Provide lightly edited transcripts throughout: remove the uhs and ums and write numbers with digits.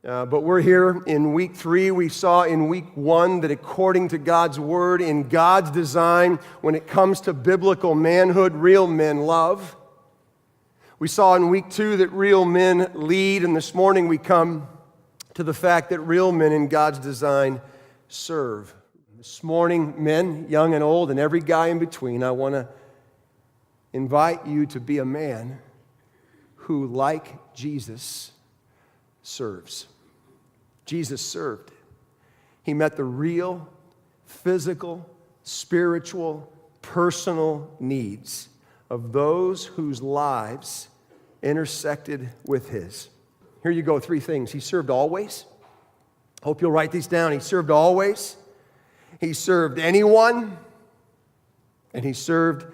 But we're here in week 3. We saw in week 1 that according to God's word, in God's design, when it comes to biblical manhood, real men love. We saw in week 2 that real men lead, and this morning we come to the fact that real men in God's design serve. This morning, men, young and old, and every guy in between, I want to invite you to be a man who, like Jesus, serves. Jesus served. He met the real, physical, spiritual, personal needs of those whose lives intersected with his. Here you go, 3 things. He served always. Hope you'll write these down. He served always. He served anyone. And he served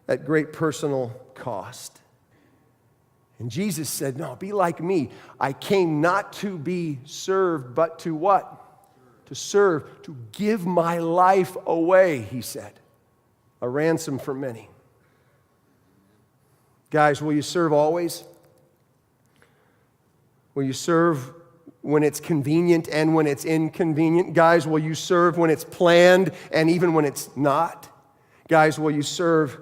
at great personal cost. And Jesus said, no, be like me. I came not to be served, but to what? To serve, to give my life away, he said. A ransom for many. Guys, will you serve always? Will you serve when it's convenient and when it's inconvenient? Guys, will you serve when it's planned and even when it's not? Guys, will you serve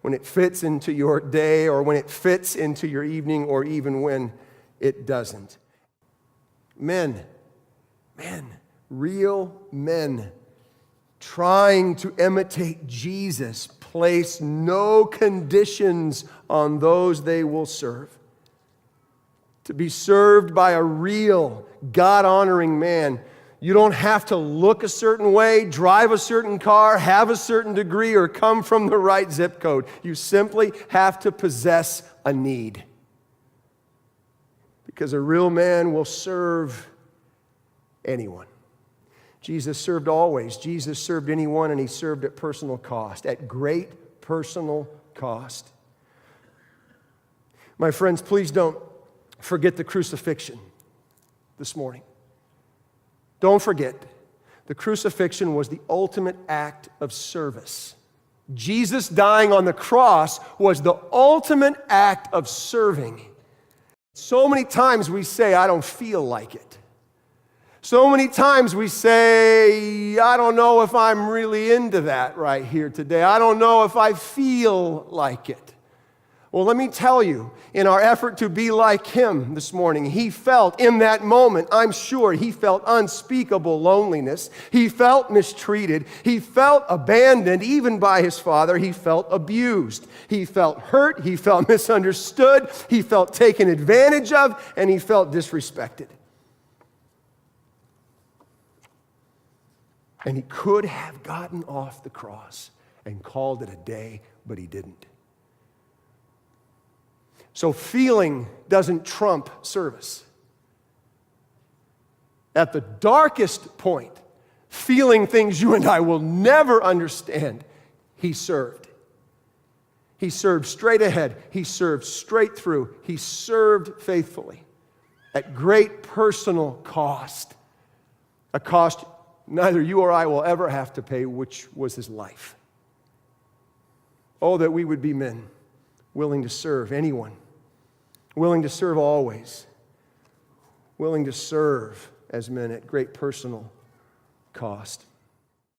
when it fits into your day or when it fits into your evening or even when it doesn't? Men, real men trying to imitate Jesus place no conditions on those they will serve. To be served by a real, God-honoring man, you don't have to look a certain way, drive a certain car, have a certain degree, or come from the right zip code. You simply have to possess a need. Because a real man will serve anyone. Jesus served always. Jesus served anyone, and he served at personal cost, at great personal cost. My friends, please don't forget the crucifixion this morning. Don't forget, the crucifixion was the ultimate act of service. Jesus dying on the cross was the ultimate act of serving. So many times we say, I don't feel like it. So many times we say, I don't know if I'm really into that right here today. I don't know if I feel like it. Well, let me tell you, in our effort to be like him this morning, he felt in that moment, I'm sure he felt unspeakable loneliness. He felt mistreated. He felt abandoned even by his Father. He felt abused. He felt hurt. He felt misunderstood. He felt taken advantage of, and he felt disrespected. And he could have gotten off the cross and called it a day, but he didn't. So feeling doesn't trump service. At the darkest point, feeling things you and I will never understand, he served. He served straight ahead. He served straight through. He served faithfully at great personal cost. A cost neither you or I will ever have to pay, which was his life. Oh, that we would be men willing to serve anyone, willing to serve always, willing to serve as men at great personal cost.